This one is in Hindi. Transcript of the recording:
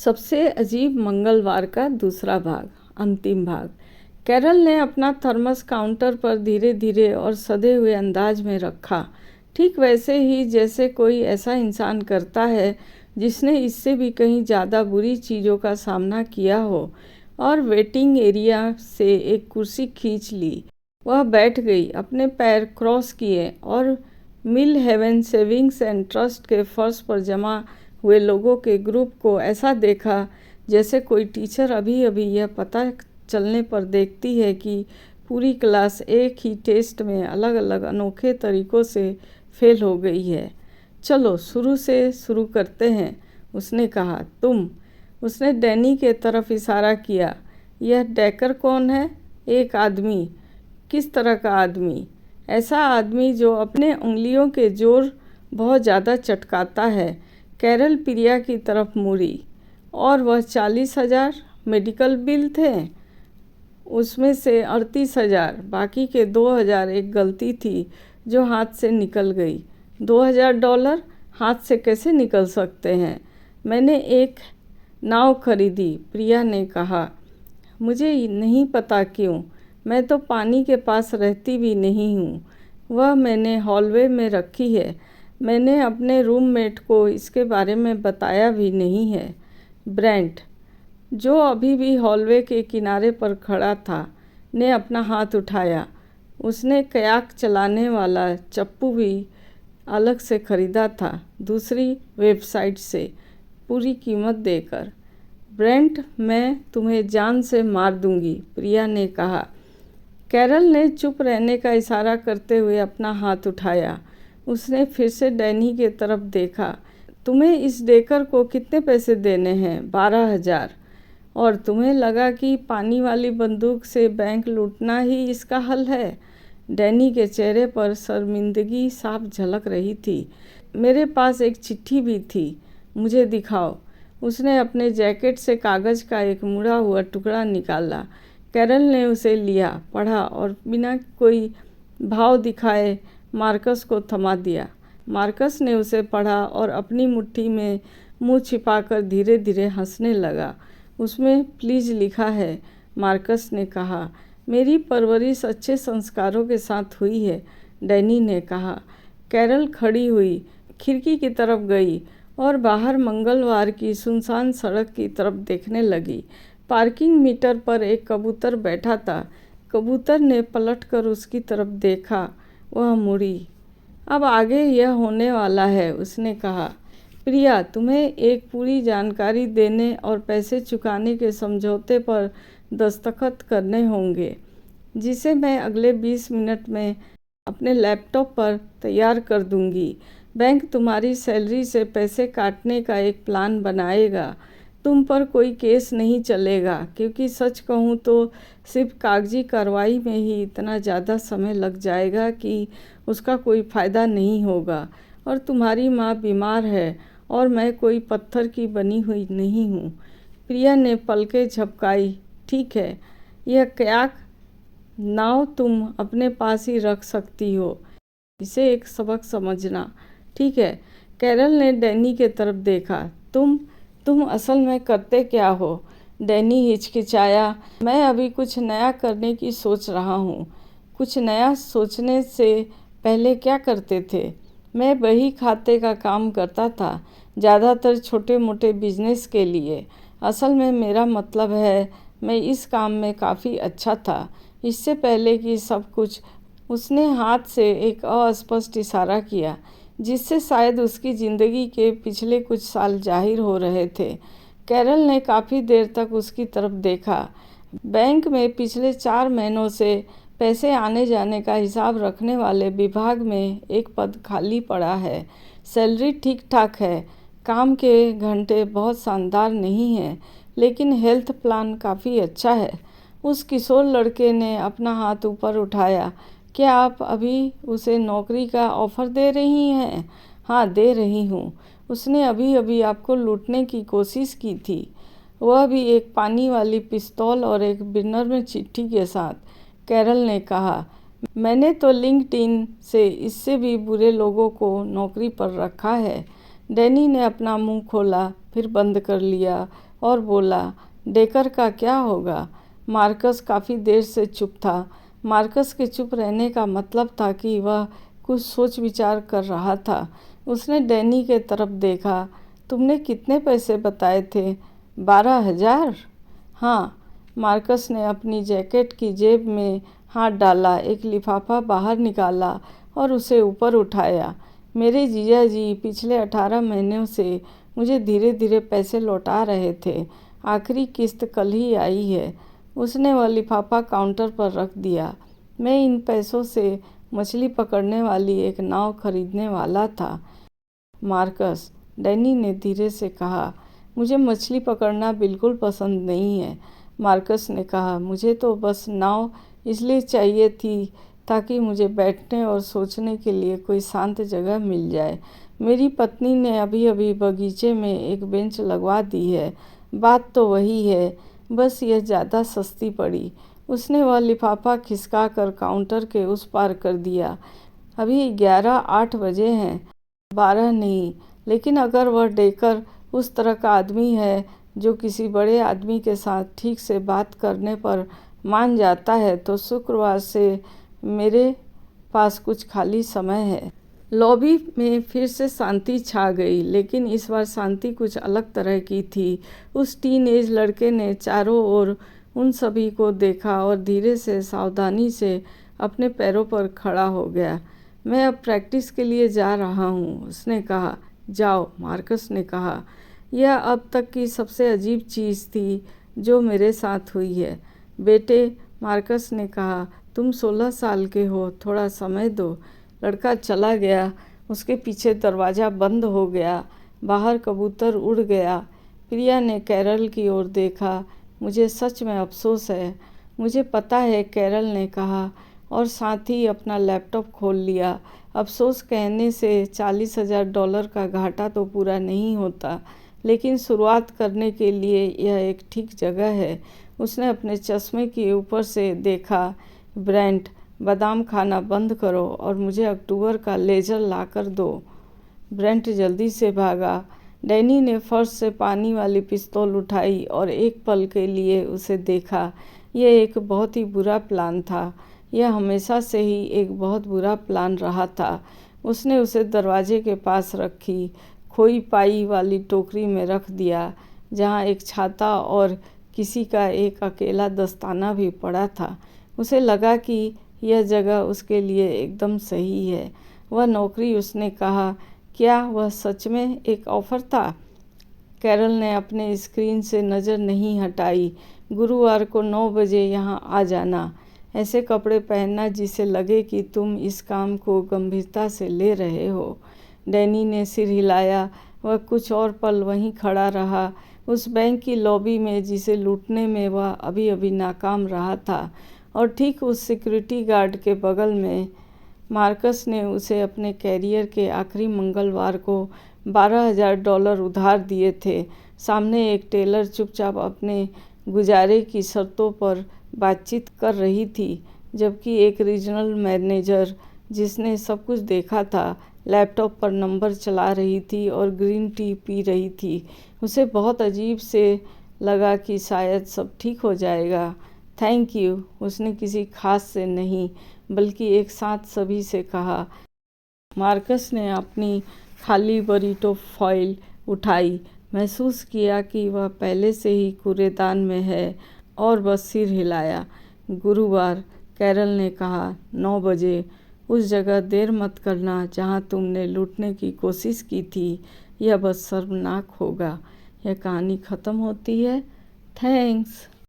सबसे अजीब मंगलवार का दूसरा भाग, अंतिम भाग। कैरल ने अपना थर्मस काउंटर पर धीरे धीरे और सधे हुए अंदाज में रखा, ठीक वैसे ही जैसे कोई ऐसा इंसान करता है जिसने इससे भी कहीं ज़्यादा बुरी चीज़ों का सामना किया हो। और वेटिंग एरिया से एक कुर्सी खींच ली। वह बैठ गई, अपने पैर क्रॉस किए और मिल हेवन सेविंग्स एंड ट्रस्ट के फर्श पर जमा हुए लोगों के ग्रुप को ऐसा देखा जैसे कोई टीचर अभी अभी यह पता चलने पर देखती है कि पूरी क्लास एक ही टेस्ट में अलग अलग अनोखे तरीक़ों से फेल हो गई है। चलो शुरू से शुरू करते हैं, उसने कहा। तुम, उसने डैनी के तरफ इशारा किया। यह डेकर कौन है? एक आदमी। किस तरह का आदमी? ऐसा आदमी जो अपने उंगलियों के जोर बहुत ज़्यादा चटकाता है। कैरल प्रिया की तरफ मुड़ी। और वह 40,000 मेडिकल बिल थे। उसमें से 38,000, बाकी के 2,000 एक गलती थी जो हाथ से निकल गई। $2,000 हाथ से कैसे निकल सकते हैं? मैंने एक नाव खरीदी, प्रिया ने कहा। मुझे नहीं पता क्यों, मैं तो पानी के पास रहती भी नहीं हूँ। वह मैंने हॉलवे में रखी है। मैंने अपने रूममेट को इसके बारे में बताया भी नहीं है। ब्रेंट, जो अभी भी हॉलवे के किनारे पर खड़ा था, ने अपना हाथ उठाया। उसने कयाक चलाने वाला चप्पू भी अलग से खरीदा था, दूसरी वेबसाइट से, पूरी कीमत देकर। ब्रेंट, मैं तुम्हें जान से मार दूंगी, प्रिया ने कहा। कैरल ने चुप रहने का इशारा करते हुए अपना हाथ उठाया। उसने फिर से डैनी के तरफ देखा। तुम्हें इस डेकर को कितने पैसे देने हैं? 12,000। और तुम्हें लगा कि पानी वाली बंदूक से बैंक लूटना ही इसका हल है? डैनी के चेहरे पर शर्मिंदगी साफ झलक रही थी। मेरे पास एक चिट्ठी भी थी, मुझे दिखाओ। उसने अपने जैकेट से कागज़ का एक मुड़ा हुआ टुकड़ा निकाला। कैरल ने उसे लिया, पढ़ा और बिना कोई भाव दिखाए मार्कस को थमा दिया। मार्कस ने उसे पढ़ा और अपनी मुट्ठी में मुंह छिपाकर धीरे धीरे हंसने लगा। उसमें प्लीज़ लिखा है, मार्कस ने कहा। मेरी परवरिश अच्छे संस्कारों के साथ हुई है, डैनी ने कहा। कैरल खड़ी हुई, खिड़की की तरफ गई और बाहर मंगलवार की सुनसान सड़क की तरफ देखने लगी। पार्किंग मीटर पर एक कबूतर बैठा था। कबूतर ने पलटकर उसकी तरफ देखा। वह मुड़ी। अब आगे यह होने वाला है, उसने कहा। प्रिया, तुम्हें एक पूरी जानकारी देने और पैसे चुकाने के समझौते पर दस्तखत करने होंगे, जिसे मैं अगले 20 मिनट में अपने लैपटॉप पर तैयार कर दूंगी। बैंक तुम्हारी सैलरी से पैसे काटने का एक प्लान बनाएगा। तुम पर कोई केस नहीं चलेगा, क्योंकि सच कहूँ तो सिर्फ कागजी कार्रवाई में ही इतना ज़्यादा समय लग जाएगा कि उसका कोई फ़ायदा नहीं होगा। और तुम्हारी माँ बीमार है और मैं कोई पत्थर की बनी हुई नहीं हूँ। प्रिया ने पलकें झपकाई। ठीक है, यह कयाक नाव तुम अपने पास ही रख सकती हो। इसे एक सबक समझना, ठीक है? कैरल ने डैनी के तरफ देखा। तुम असल में करते क्या हो? डैनी हिचकिचाया। मैं अभी कुछ नया करने की सोच रहा हूँ। कुछ नया सोचने से पहले क्या करते थे? मैं बही खाते का काम करता था, ज़्यादातर छोटे मोटे बिजनेस के लिए। असल में मेरा मतलब है, मैं इस काम में काफ़ी अच्छा था, इससे पहले कि सब कुछ। उसने हाथ से एक अस्पष्ट इशारा किया, जिससे शायद उसकी ज़िंदगी के पिछले कुछ साल जाहिर हो रहे थे। कैरल ने काफ़ी देर तक उसकी तरफ देखा। बैंक में पिछले 4 महीनों से पैसे आने जाने का हिसाब रखने वाले विभाग में एक पद खाली पड़ा है। सैलरी ठीक ठाक है, काम के घंटे बहुत शानदार नहीं हैं, लेकिन हेल्थ प्लान काफ़ी अच्छा है। उस किशोर लड़के ने अपना हाथ ऊपर उठाया। क्या आप अभी उसे नौकरी का ऑफ़र दे रही हैं? हाँ, दे रही हूँ। उसने अभी अभी आपको लूटने की कोशिश की थी, वह भी एक पानी वाली पिस्तौल और एक बिनर में चिट्ठी के साथ, कैरल ने कहा। मैंने तो लिंक्डइन से इससे भी बुरे लोगों को नौकरी पर रखा है। डैनी ने अपना मुंह खोला, फिर बंद कर लिया और बोला, डेकर का क्या होगा? मार्कस काफ़ी देर से चुप था। मार्कस के चुप रहने का मतलब था कि वह कुछ सोच विचार कर रहा था। उसने डैनी के तरफ देखा। तुमने कितने पैसे बताए थे? 12,000? हाँ। मार्कस ने अपनी जैकेट की जेब में हाथ डाला, एक लिफाफा बाहर निकाला और उसे ऊपर उठाया। मेरे जीजा जी पिछले 18 महीनों से मुझे धीरे धीरे पैसे लौटा रहे थे। आखिरी किस्त कल ही आई है। उसने वह लिफाफा काउंटर पर रख दिया। मैं इन पैसों से मछली पकड़ने वाली एक नाव खरीदने वाला था। मार्कस, डैनी ने धीरे से कहा, मुझे मछली पकड़ना बिल्कुल पसंद नहीं है। मार्कस ने कहा, मुझे तो बस नाव इसलिए चाहिए थी ताकि मुझे बैठने और सोचने के लिए कोई शांत जगह मिल जाए। मेरी पत्नी ने अभी अभी बगीचे में एक बेंच लगवा दी है। बात तो वही है, बस यह ज़्यादा सस्ती पड़ी। उसने वह लिफाफा खिसका कर काउंटर के उस पार कर दिया। अभी 11:08 बजे हैं, 12 नहीं। लेकिन अगर वह डेकर उस तरह का आदमी है जो किसी बड़े आदमी के साथ ठीक से बात करने पर मान जाता है, तो शुक्रवार से मेरे पास कुछ खाली समय है। लॉबी में फिर से शांति छा गई, लेकिन इस बार शांति कुछ अलग तरह की थी। उस टीनएज लड़के ने चारों ओर उन सभी को देखा और धीरे से सावधानी से अपने पैरों पर खड़ा हो गया। मैं अब प्रैक्टिस के लिए जा रहा हूँ, उसने कहा। जाओ, मार्कस ने कहा। यह अब तक की सबसे अजीब चीज़ थी जो मेरे साथ हुई है। बेटे, मार्कस ने कहा, तुम 16 साल के हो, थोड़ा समय दो। लड़का चला गया। उसके पीछे दरवाज़ा बंद हो गया। बाहर कबूतर उड़ गया। प्रिया ने कैरल की ओर देखा। मुझे सच में अफसोस है। मुझे पता है, कैरल ने कहा और साथ ही अपना लैपटॉप खोल लिया। अफसोस कहने से $40,000 का घाटा तो पूरा नहीं होता, लेकिन शुरुआत करने के लिए यह एक ठीक जगह है। उसने अपने चश्मे के ऊपर से देखा। ब्रेंट, बादाम खाना बंद करो और मुझे अक्टूबर का लेजर लाकर दो। ब्रेंट जल्दी से भागा। डैनी ने फर्श से पानी वाली पिस्तौल उठाई और एक पल के लिए उसे देखा। यह एक बहुत ही बुरा प्लान था। यह हमेशा से ही एक बहुत बुरा प्लान रहा था। उसने उसे दरवाजे के पास रखी, खोई पाई वाली टोकरी में रख दिया, जहाँ एक छाता और किसी का एक अकेला दस्ताना भी पड़ा था। उसे लगा कि यह जगह उसके लिए एकदम सही है। वह नौकरी, उसने कहा, क्या वह सच में एक ऑफ़र था? कैरल ने अपने स्क्रीन से नज़र नहीं हटाई। गुरुवार को 9 बजे यहाँ आ जाना। ऐसे कपड़े पहनना जिसे लगे कि तुम इस काम को गंभीरता से ले रहे हो। डैनी ने सिर हिलाया। वह कुछ और पल वहीं खड़ा रहा, उस बैंक की लॉबी में जिसे लूटने में वह अभी अभी नाकाम रहा था, और ठीक उस सिक्योरिटी गार्ड के बगल में। मार्कस ने उसे अपने कैरियर के आखिरी मंगलवार को $12,000 उधार दिए थे। सामने एक टेलर चुपचाप अपने गुजारे की शर्तों पर बातचीत कर रही थी, जबकि एक रीजनल मैनेजर, जिसने सब कुछ देखा था, लैपटॉप पर नंबर चला रही थी और ग्रीन टी पी रही थी। उसे बहुत अजीब से लगा कि शायद सब ठीक हो जाएगा। थैंक यू, उसने किसी खास से नहीं, बल्कि एक साथ सभी से कहा। मार्कस ने अपनी खाली बरीटो फॉइल उठाई, महसूस किया कि वह पहले से ही कूड़ेदान में है, और बस सिर हिलाया। गुरुवार, कैरल ने कहा, 9 बजे, उस जगह देर मत करना जहां तुमने लूटने की कोशिश की थी। यह बस शर्मनाक होगा। यह कहानी ख़त्म होती है। थैंक्स।